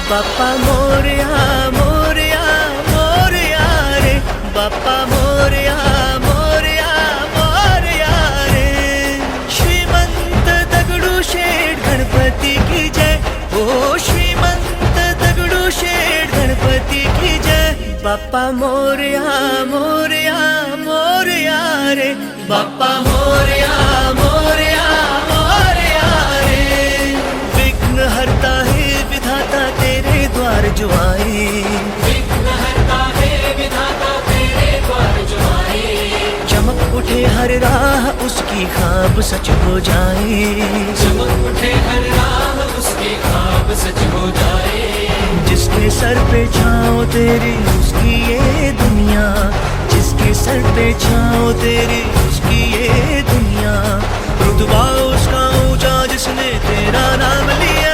बाप्पा मोरया मोरया मोरया रे, बाप्पा मोरया मोरया मोरया रे. श्रीमंत दगडूशेठ गणपती की जय, ओ श्रीमंत दगडूशेठ गणपती की जय. बाप्पा मोरया मोरया मोरया रे, बाप्पा मोरया मोरया मोरया रे. विघ्न हरता है विधाता तेरे द्वार जो आए, विघ्न हरता है विधाता तेरे द्वार जो आए. चमक उठे हर राह उसकी ख्वाब सच हो जाए, चमक उठे हर राह उसकी ख्वाब सच हो जाए. जिसके सर पे छाओ तेरी उसकी ये दुनिया, जिसके सर पे छाओ तेरी उसकी ये दुनिया. रुतबा उसका ऊंचा जिसने तेरा नाम लिया,